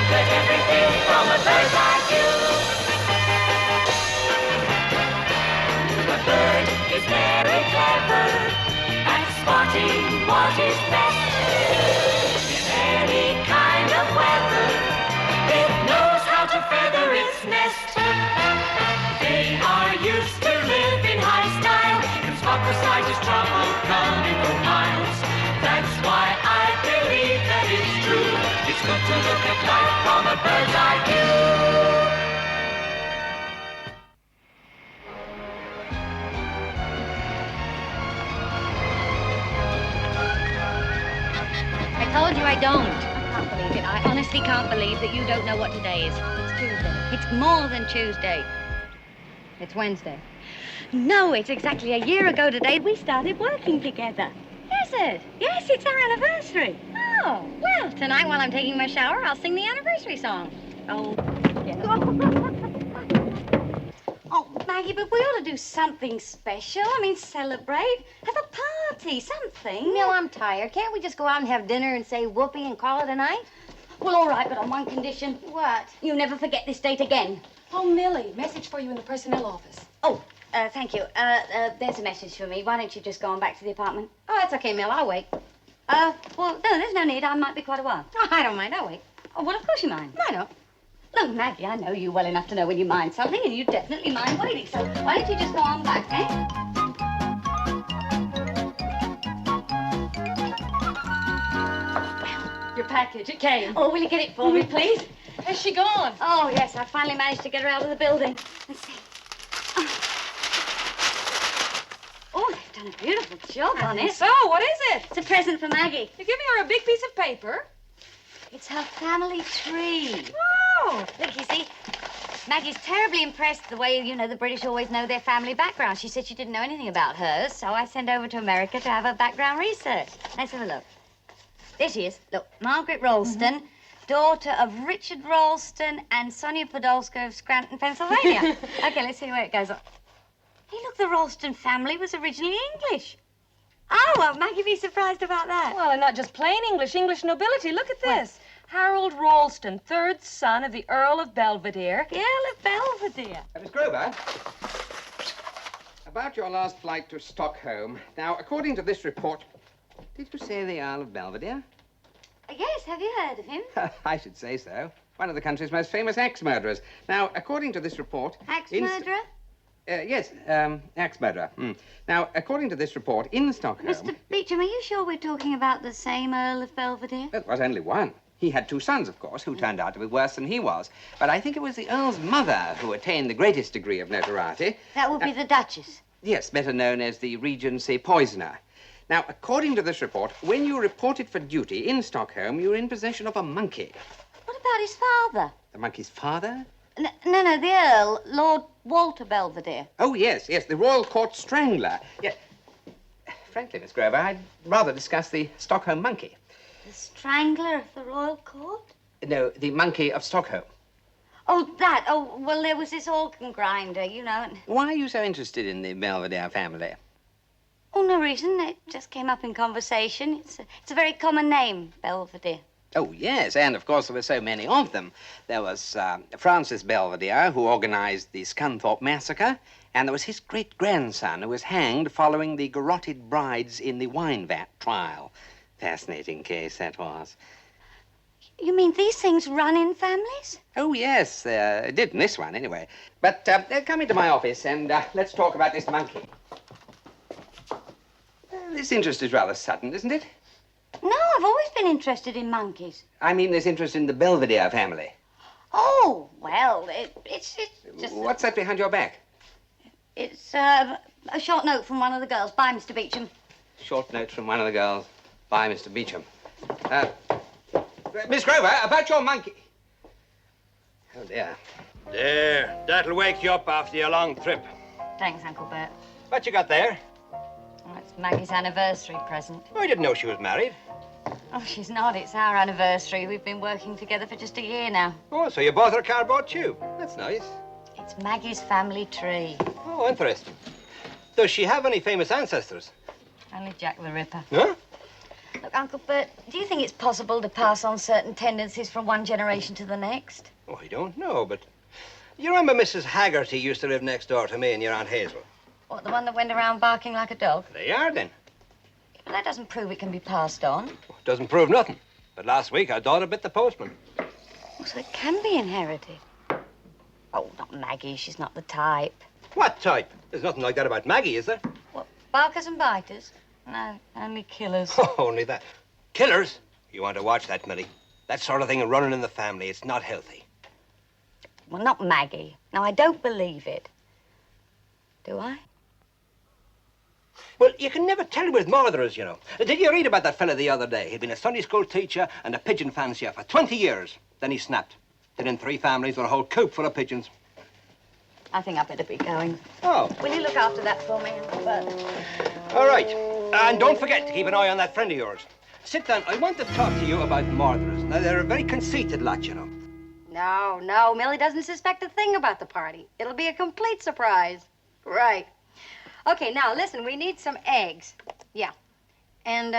conquered everything from a bird's eye view. The bird is very clever at spotting what is best. In any kind of weather, it knows how to feather its nest. They are used to live in high style, can spot the slightest trouble coming for miles. That's why I believe that it's true. It's good to look at life from a bird's eye view. I told you I don't. I can't believe it. I honestly can't believe that you don't know what today is. It's Tuesday. It's more than Tuesday. It's Wednesday. No, it's exactly a year ago today we started working together. Is it? Yes, it's our anniversary. Oh, well, tonight while I'm taking my shower, I'll sing the anniversary song. Oh, yeah. Oh, Maggie, but we ought to do something special. I mean, celebrate. Have a party, something. No, I'm tired. Can't we just go out and have dinner and say whoopee and call it a night? Well, all right, but on one condition. What? You never forget this date again. Oh, Millie, message for you in the personnel office. Oh, thank you. There's a message for me. Why don't you just go on back to the apartment? Oh, that's okay, Mill. I'll wait. Well, no, there's no need. I might be quite a while. Oh, I don't mind. I'll wait. Oh, well, of course you mind. I don't. Look, Maggie, I know you well enough to know when you mind something, and you definitely mind waiting. So why don't you just go on back, eh? Your package, it came. Oh, will you get it for me, please? Has she gone? Oh, yes, I finally managed to get her out of the building. Let's see. Oh, they've done a beautiful job on it. So, what is it? It's a present for Maggie. You're giving her a big piece of paper? It's her family tree. Oh. Look, you see, Maggie's terribly impressed the way, you know, the British always know their family background. She said she didn't know anything about hers, so I sent over to America to have her background research. Let's have a look. There she is. Look, Margaret Ralston, daughter of Richard Ralston and Sonia Podolska of Scranton, Pennsylvania. Okay, let's see where it goes on. Hey, look, the Ralston family was originally English. Oh, well, Maggie be surprised about that. Well, and not just plain English, English nobility. Look at this. Harold Ralston, third son of the Earl of Belvedere. The Earl of Belvedere. Miss Grover, about your last flight to Stockholm. Now, according to this report, did you say the Earl of Belvedere? Yes, have you heard of him? I should say so. One of the country's most famous axe murderers. Now, according to this report... Axe murderer? Yes, axe murderer. Now, according to this report, in Stockholm... Mr. Beecham, are you sure we're talking about the same Earl of Belvedere? Well, there was only one. He had two sons, of course, who turned out to be worse than he was. But I think it was the Earl's mother who attained the greatest degree of notoriety. That would be the Duchess. Yes, better known as the Regency poisoner. Now, according to this report, when you reported for duty in Stockholm, you were in possession of a monkey. What about his father? The monkey's father? No, the Earl, Lord Walter Belvedere. Oh, yes, the Royal Court Strangler. Yes. Frankly, Miss Grover, I'd rather discuss the Stockholm monkey. The Strangler of the Royal Court? No, the monkey of Stockholm. Oh, that. Oh, well, there was this organ grinder, you know. Why are you so interested in the Belvedere family? Oh, no reason. It just came up in conversation. It's a very common name, Belvedere. Oh, yes, and of course there were so many of them. There was Francis Belvedere, who organized the Scunthorpe Massacre, and there was his great-grandson, who was hanged following the garroted brides in the wine vat trial. Fascinating case, that was. You mean these things run in families? Oh, yes, it did in this one, anyway. But come into my office, and let's talk about this monkey. This interest is rather sudden, isn't it? No, I've always been interested in monkeys. I mean this interest in the Belvedere family. Oh, well, it's just... What's that behind your back? It's a short note from one of the girls. Bye, Mr. Beecham. Short note from one of the girls. Bye, Mr. Beecham. Miss Grover, about your monkey. Oh, dear. There, that'll wake you up after your long trip. Thanks, Uncle Bert. What you got there? Oh, it's Maggie's anniversary present. Oh, I didn't know she was married. Oh, she's not. It's our anniversary. We've been working together for just a year now. Oh, so you bought her cardboard tube. That's nice. It's Maggie's family tree. Oh, interesting. Does she have any famous ancestors? Only Jack the Ripper. Huh? Look, Uncle Bert, do you think it's possible to pass on certain tendencies from one generation to the next? Oh, I don't know, but you remember Mrs. Haggerty used to live next door to me and your Aunt Hazel? What, the one that went around barking like a dog? They are, then. Well, that doesn't prove it can be passed on. Doesn't prove nothing. But last week, our daughter bit the postman. Oh, so it can be inherited. Oh, not Maggie. She's not the type. What type? There's nothing like that about Maggie, is there? What, barkers and biters? No, only killers. Oh, only that. Killers? You want to watch that, Millie. That sort of thing running in the family, it's not healthy. Well, not Maggie. No, I don't believe it. Do I? Well, you can never tell with murderers, you know. Did you read about that fella the other day? He'd been a Sunday school teacher and a pigeon fancier for 20 years. Then he snapped. Then in 3 families with a whole coop full of pigeons. I think I better be going. Oh. Will you look after that for me, Uncle Bert? All right. And don't forget to keep an eye on that friend of yours. Sit down. I want to talk to you about murderers. Now, they're a very conceited lot, you know. No, Millie doesn't suspect a thing about the party. It'll be a complete surprise. Right. Okay, now, listen, we need some eggs. Yeah. And,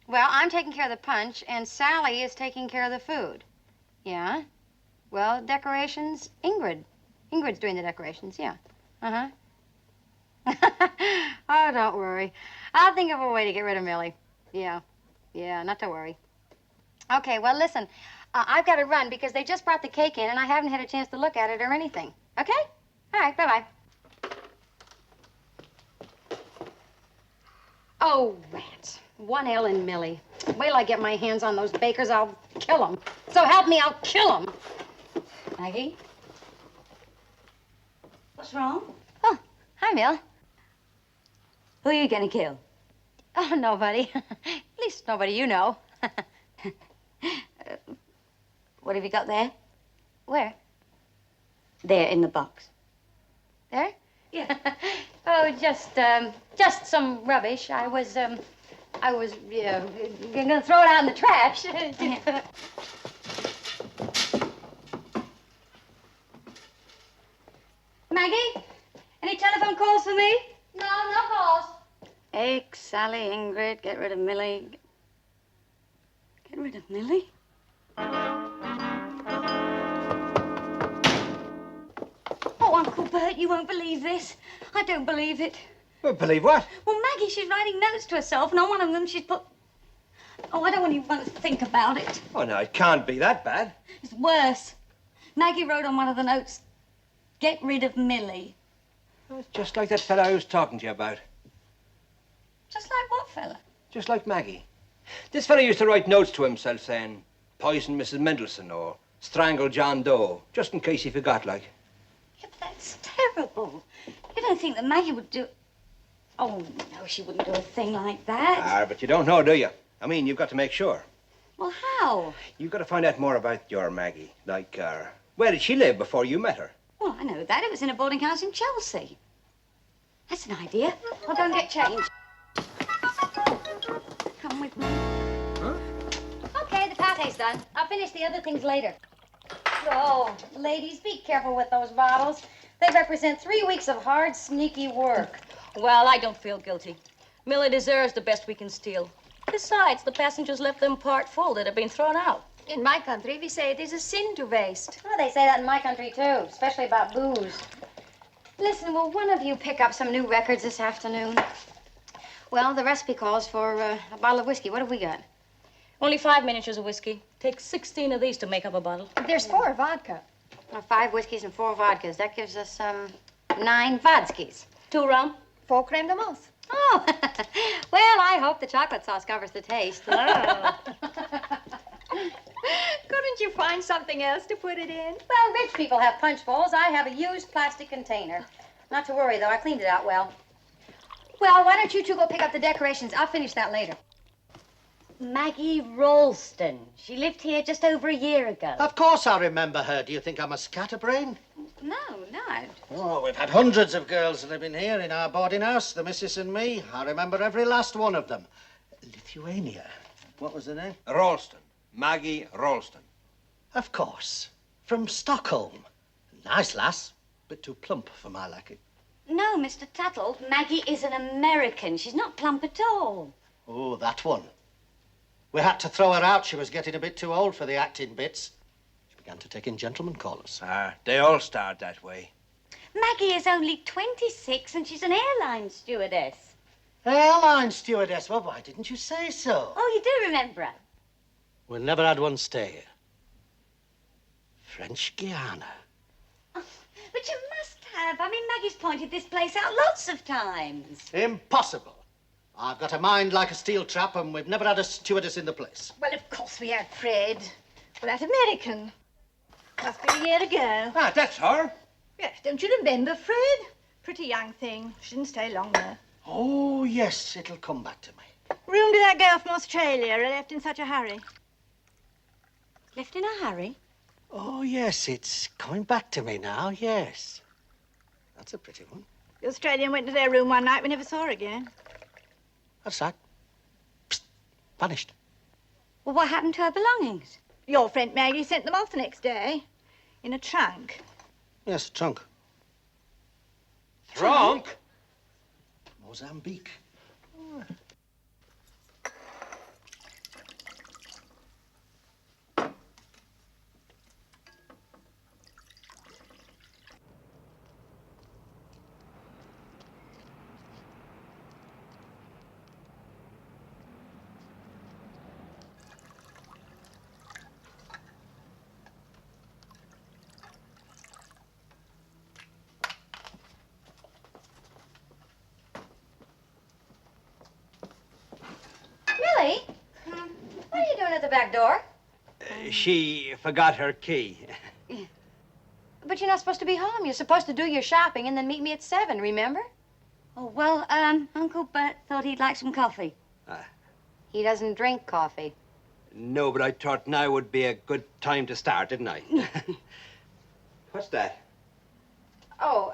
well, I'm taking care of the punch, and Sally is taking care of the food. Yeah? Well, decorations, Ingrid. Ingrid's doing the decorations, yeah. Uh-huh. Oh, don't worry. I'll think of a way to get rid of Millie. Yeah, not to worry. Okay, well, listen, I've got to run because they just brought the cake in, and I haven't had a chance to look at it or anything. Okay? All right, bye-bye. Oh, rats. 1 L in Millie. Wait till I get my hands on those bakers, I'll kill them. So help me, I'll kill them. Maggie? What's wrong? Oh, hi, Mill. Who are you going to kill? Oh, nobody. At least nobody you know. What have you got there? Where? There, in the box. There? Yeah. Oh, just some rubbish. I was gonna throw it out in the trash. Maggie? Any telephone calls for me? No calls. Egg, Sally, Ingrid, get rid of Millie. Get rid of Millie? Oh, Uncle Bert, you won't believe this. I don't believe it. Well, believe what? Well, Maggie, she's writing notes to herself, and on one of them she's put... Oh, I don't even want to think about it. Oh, no, it can't be that bad. It's worse. Maggie wrote on one of the notes, get rid of Millie. It's just like that fella I was talking to you about. Just like what fella? Just like Maggie. This fella used to write notes to himself saying, poison Mrs. Mendelssohn or strangle John Doe, just in case he forgot, like. Yeah, but that's terrible. You don't think that Maggie would do... Oh, no, she wouldn't do a thing like that. Ah, but you don't know, do you? I mean, you've got to make sure. Well, how? You've got to find out more about your Maggie. Like, where did she live before you met her? Well, I know that. It was in a boarding house in Chelsea. That's an idea. I'll go and get changed. Come with me. Huh? Okay, the pate's done. I'll finish the other things later. Oh, ladies, be careful with those bottles. They represent 3 weeks of hard, sneaky work. Well, I don't feel guilty. Millie deserves the best we can steal. Besides, the passengers left them part full that had been thrown out. In my country, we say it is a sin to waste. Oh, they say that in my country, too, especially about booze. Listen, will one of you pick up some new records this afternoon? Well, the recipe calls for a bottle of whiskey. What have we got? Only 5 miniatures of whiskey. Takes 16 of these to make up a bottle. There's 4 vodka. 5 whiskeys and 4 vodkas. That gives us 9 vodskis. 2 rum. 4 creme de menthe. Oh, well, I hope the chocolate sauce covers the taste. Couldn't you find something else to put it in? Well, rich people have punch bowls. I have a used plastic container. Not to worry, though. I cleaned it out well. Well, why don't you two go pick up the decorations? I'll finish that later. Maggie Ralston. She lived here just over a year ago. Of course I remember her. Do you think I'm a scatterbrain? No. Oh, we've had hundreds of girls living here in our boarding house, the missus and me. I remember every last one of them. Lithuania. What was the name? Ralston. Maggie Ralston. Of course. From Stockholm. Nice lass. Bit too plump for my liking. No, Mr. Tuttle. Maggie is an American. She's not plump at all. Oh, that one. We had to throw her out. She was getting a bit too old for the acting bits. She began to take in gentlemen callers. They all start that way. Maggie is only 26 and she's an airline stewardess. Airline stewardess? Well, why didn't you say so? Oh, you do remember her? We never had one stay here. French Guiana. Oh, but you must have. I mean, Maggie's pointed this place out lots of times. Impossible. I've got a mind like a steel trap, and we've never had a stewardess in the place. Well, of course we had Fred. Well, that American. Must be a year ago. That's her. Yes, don't you remember Fred? Pretty young thing. She didn't stay long there. Oh, yes, it'll come back to me. Room to that girl from Australia. I left in such a hurry. Left in a hurry? Oh, yes, it's coming back to me now, yes. That's a pretty one. The Australian went to their room one night. We never saw her again. That's that. Psst, vanished. Well, what happened to her belongings? Your friend Maggie sent them off the next day. In a trunk. Yes, trunk. Trunk? Mozambique. Millie? What are you doing at the back door? She forgot her key. But you're not supposed to be home. You're supposed to do your shopping and then meet me at 7, remember? Oh, well, Uncle Bert thought he'd like some coffee. He doesn't drink coffee. No, but I thought now would be a good time to start, didn't I? What's that? Oh,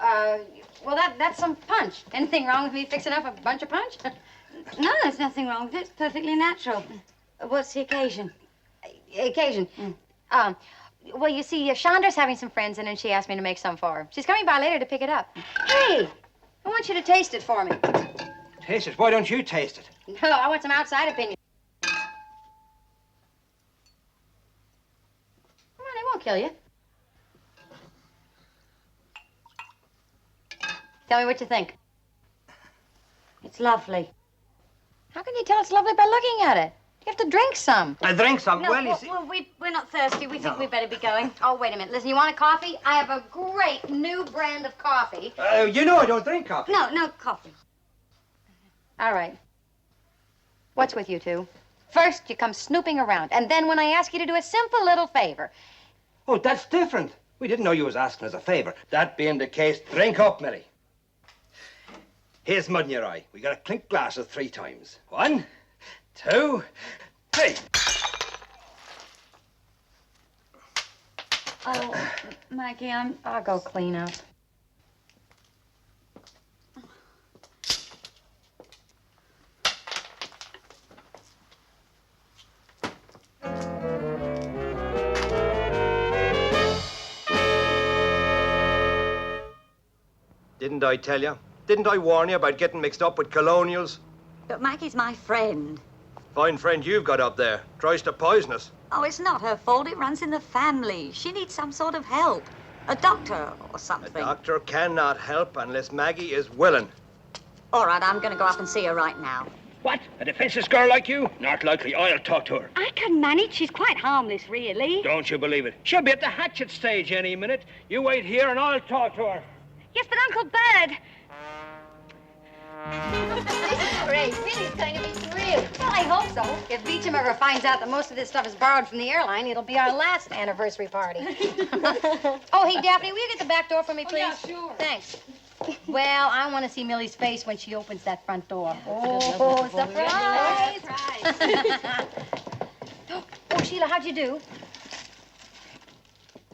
well, that's some punch. Anything wrong with me fixing up a bunch of punch? No, there's nothing wrong with it. It's perfectly natural. What's the occasion? Occasion. Well, you see, Chandra's having some friends in, and she asked me to make some for her. She's coming by later to pick it up. Hey, I want you to taste it for me. Taste it? Why don't you taste it? No, I want some outside opinion. Come on, it won't kill you. Tell me what you think. It's lovely. How can you tell it's lovely by looking at it? You have to drink some. I drink some. No, well, you see. we're not thirsty. We think we'd better be going. Oh, wait a minute. Listen, you want a coffee? I have a great new brand of coffee. You know I don't drink coffee. No coffee. All right. What's with you two? First, you come snooping around, and then when I ask you to do a simple little favor. Oh, that's different. We didn't know you was asking us a favor. That being the case, drink up, Millie. Here's mud in your eye. We gotta clink glasses 3 times. 1, 2, 3. Oh, Maggie, I'll go clean up. Didn't I tell you? Didn't I warn you about getting mixed up with colonials? But Maggie's my friend. Fine friend you've got up there. Tries to poison us. Oh, it's not her fault. It runs in the family. She needs some sort of help. A doctor or A something. doctor cannot help unless Maggie is willing. All right, I'm going to go up and see her right now. What? A defenseless girl like you? Not likely. I'll talk to her. I can manage. She's quite harmless, really. Don't you believe it? She'll be at the hatchet stage any minute. You wait here and I'll talk to her. Yes, but Uncle Bird. Great. Millie's going to be thrilled. Well, I hope so. If Beecham ever finds out that most of this stuff is borrowed from the airline, it'll be our last anniversary party. Oh, hey, Daphne, will you get the back door for me, please? yeah, sure. Thanks. Well, I want to see Millie's face when she opens that front door. Oh, surprise! Oh, Sheila, how'd you do?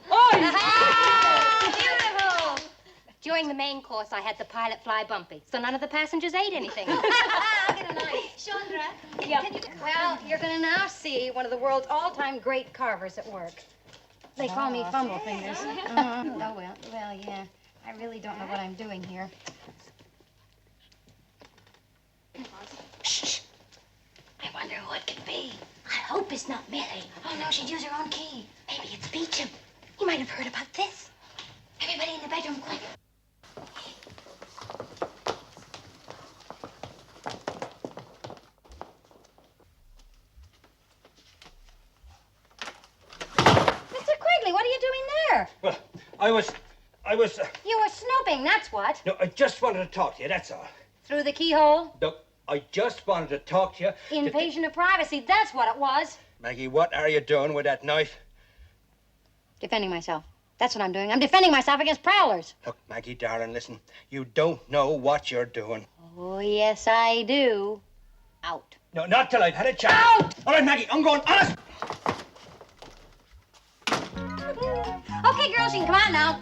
Oh, Beautiful! During the main course, I had the pilot fly bumpy, so none of the passengers ate anything. Chandra. Yeah. Well, you're going to now see one of the world's all-time great carvers at work. They call me Fumble Fingers. Oh, well, yeah. I really don't know what I'm doing here. Shh. I wonder who it could be. I hope it's not Millie. Oh, no, she'd use her own key. Maybe it's Beecham. He might have heard about this. Everybody in the bedroom, quick. Mr. Quigley, what are you doing there? Well, I was... You were snooping, that's what. No, I just wanted to talk to you, that's all. Through the keyhole? No, I just wanted to talk to you. Invasion of privacy, that's what it was. Maggie, what are you doing with that knife? Defending myself. That's what I'm doing. I'm defending myself against prowlers. Look, Maggie, darling, listen. You don't know what you're doing. Oh, yes, I do. Out. No, not till I've had a chat. Out! All right, Maggie, I'm going honest. Okay, girls, you can come out now.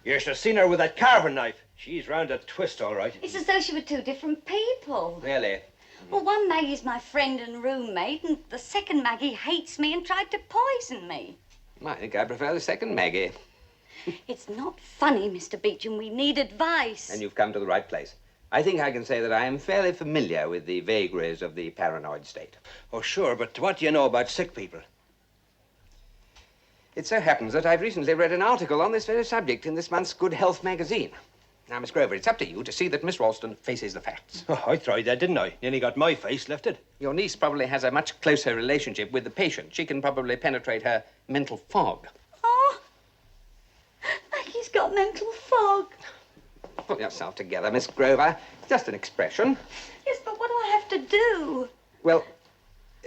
You should have seen her with that carving knife. She's round a twist, all right. It's as though she were two different people. Really? Well, one Maggie's my friend and roommate, and the second Maggie hates me and tried to poison me. I think I prefer the second Maggie. It's not funny, Mr. Beecham. We need advice. And you've come to the right place. I think I can say that I am fairly familiar with the vagaries of the paranoid state. Oh, sure, but what do you know about sick people? It so happens that I've recently read an article on this very subject in this month's Good Health magazine. Now, Miss Grover, it's up to you to see that Miss Ralston faces the facts. Oh, I tried that, didn't I? Nearly got my face lifted. Your niece probably has a much closer relationship with the patient. She can probably penetrate her mental fog. Oh, Maggie's got mental fog. Pull yourself together, Miss Grover. It's just an expression. Yes, but what do I have to do? Well,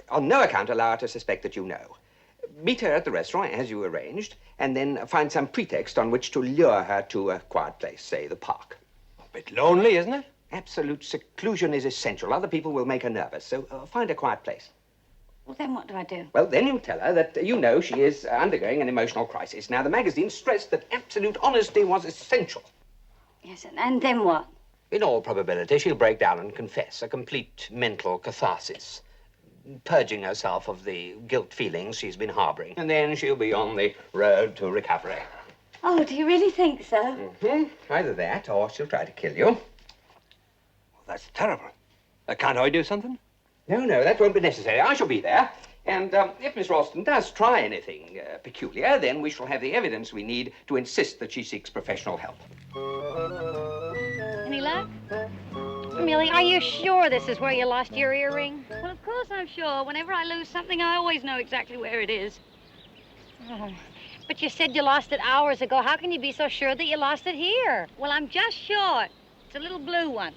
on no account allow her to suspect that you know. Meet her at the restaurant as you arranged, and then find some pretext on which to lure her to a quiet place, say the park. A bit lonely, isn't it? Absolute seclusion is essential. Other people will make her nervous, so find a quiet place. Well, then what do I do? Well, then you tell her that you know she is undergoing an emotional crisis. Now, the magazine stressed that absolute honesty was essential. Yes, and then what? In all probability, she'll break down and confess, a complete mental catharsis, purging herself of the guilt feelings she's been harboring. And then she'll be on the road to recovery. Oh, do you really think so? Mm-hmm. Either that, or she'll try to kill you. Well, that's terrible. Can't I do something? No, that won't be necessary. I shall be there. And if Miss Ralston does try anything peculiar, then we shall have the evidence we need to insist that she seeks professional help. Any luck? Millie, are you sure this is where you lost your earring? Well, of course I'm sure. Whenever I lose something, I always know exactly where it is. Oh, but you said you lost it hours ago. How can you be so sure that you lost it here? Well, I'm just sure. It's a little blue one.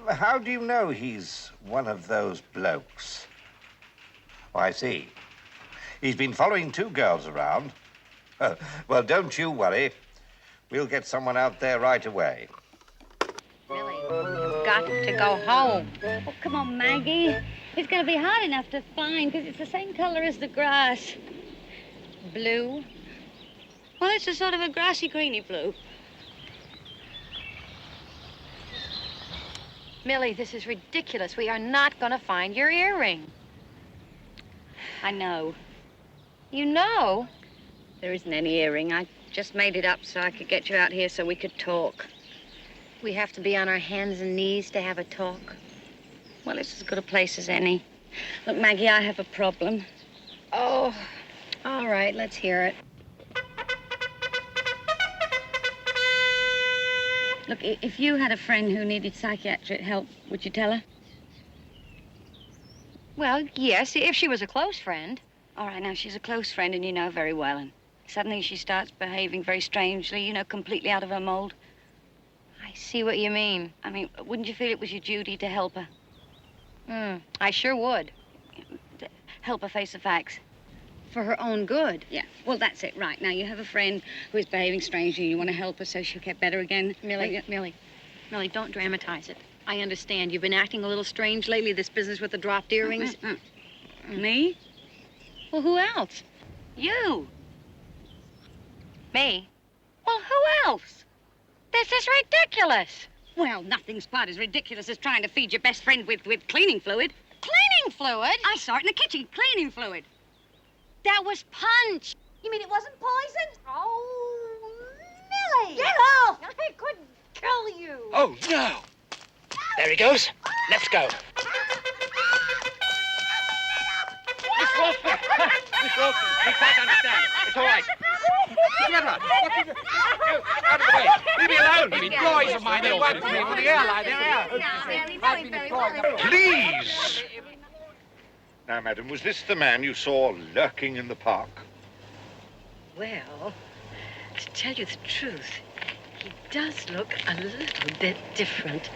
Well, how do you know he's one of those blokes? Oh, I see. He's been following two girls around. Well, don't you worry. We'll get someone out there right away. Millie, you've got to go home. Oh, come on, Maggie. It's going to be hard enough to find because it's the same color as the grass. Blue? Well, it's a sort of a grassy, greeny blue. Millie, this is ridiculous. We are not going to find your earring. I know. You know? There isn't any earring. I just made it up so I could get you out here so we could talk. We have to be on our hands and knees to have a talk. Well, it's as good a place as any. Look, Maggie, I have a problem. Oh, all right, let's hear it. Look, if you had a friend who needed psychiatric help, would you tell her? Well, yes, if she was a close friend. All right, now, she's a close friend and you know very well, and suddenly she starts behaving very strangely, you know, completely out of her mold. I see what you mean. I mean, wouldn't you feel it was your duty to help her? I sure would. Help her face the facts. For her own good. Yeah, well, that's it, right. Now, you have a friend who is behaving strangely. You want to help her so she'll get better again. Millie, don't dramatize it. I understand. You've been acting a little strange lately, this business with the dropped earrings. Me? Well, who else? You. Me? Well, who else? This is ridiculous. Well, nothing's quite as ridiculous as trying to feed your best friend with cleaning fluid. Cleaning fluid? I saw it in the kitchen, cleaning fluid. That was punch. You mean it wasn't poison? Oh, Millie. Get off! I could kill you. Oh, no. There he goes. Let's go. Miss Wilson! Miss Wilson, we can't understand it. It's all right. Together. Out of the way. Leave me alone. These employees of mine, they work for me for the airline. They're here. Please! Now, madam, was this the man you saw lurking in the park? Well, to tell you the truth, he does look a little bit different.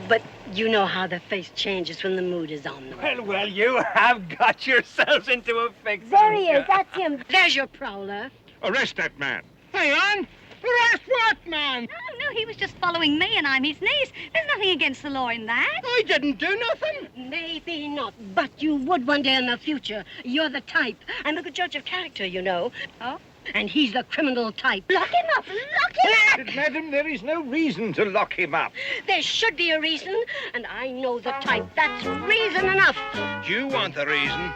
But you know how the face changes when the mood is on. Well, you have got yourselves into a fix. There he is, that's him. There's your prowler. Arrest that man. Hang on. Arrest what, man? Oh, no, he was just following me and I'm his niece. There's nothing against the law in that. I didn't do nothing. Maybe not, but you would one day in the future. You're the type. I'm a good judge of character, you know. Oh? And he's the criminal type. Lock him up! Lock him up! Madam, there is no reason to lock him up. There should be a reason, and I know the type. That's reason enough. Do you want the reason?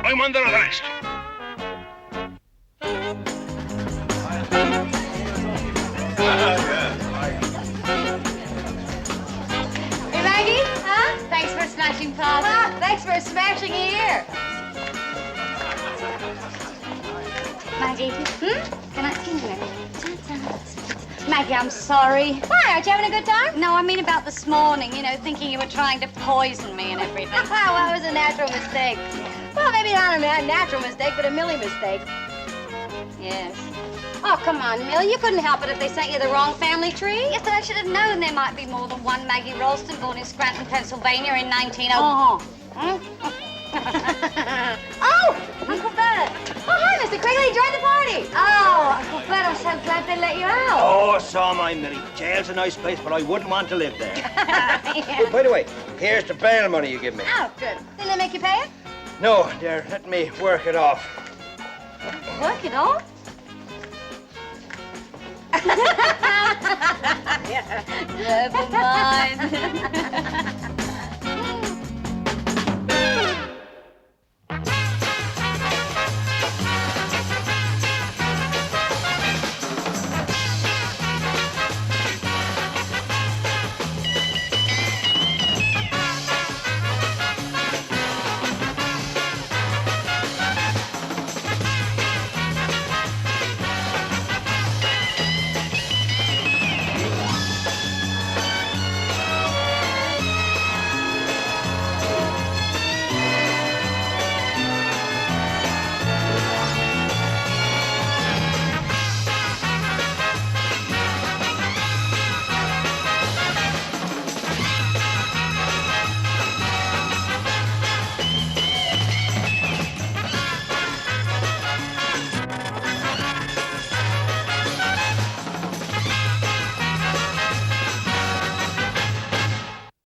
I'm under arrest. Hey, Maggie? Huh? Thanks for smashing plaza. Ah, thanks for smashing a ear. Maggie. Can I come here? Maggie, I'm sorry. Why, aren't you having a good time? No, I mean about this morning, you know, thinking you were trying to poison me and everything. Well, it was a natural mistake. Well, maybe not a natural mistake, but a Millie mistake. Yes. Oh, come on, Millie. You couldn't help it if they sent you the wrong family tree. Yes, but I should have known there might be more than one Maggie Ralston born in Scranton, Pennsylvania in 1900. Oh, Uncle Bert. Oh, hi, Mr. Quigley. Join the party. Oh, Uncle Bert, I'm so glad they let you out. Oh, so am I, Millie. Jail's a nice place, but I wouldn't want to live there. Oh, by the way, here's the bail money you give me. Oh, good. Didn't they make you pay it? No, they're letting me work it off. Work it off? Never mind.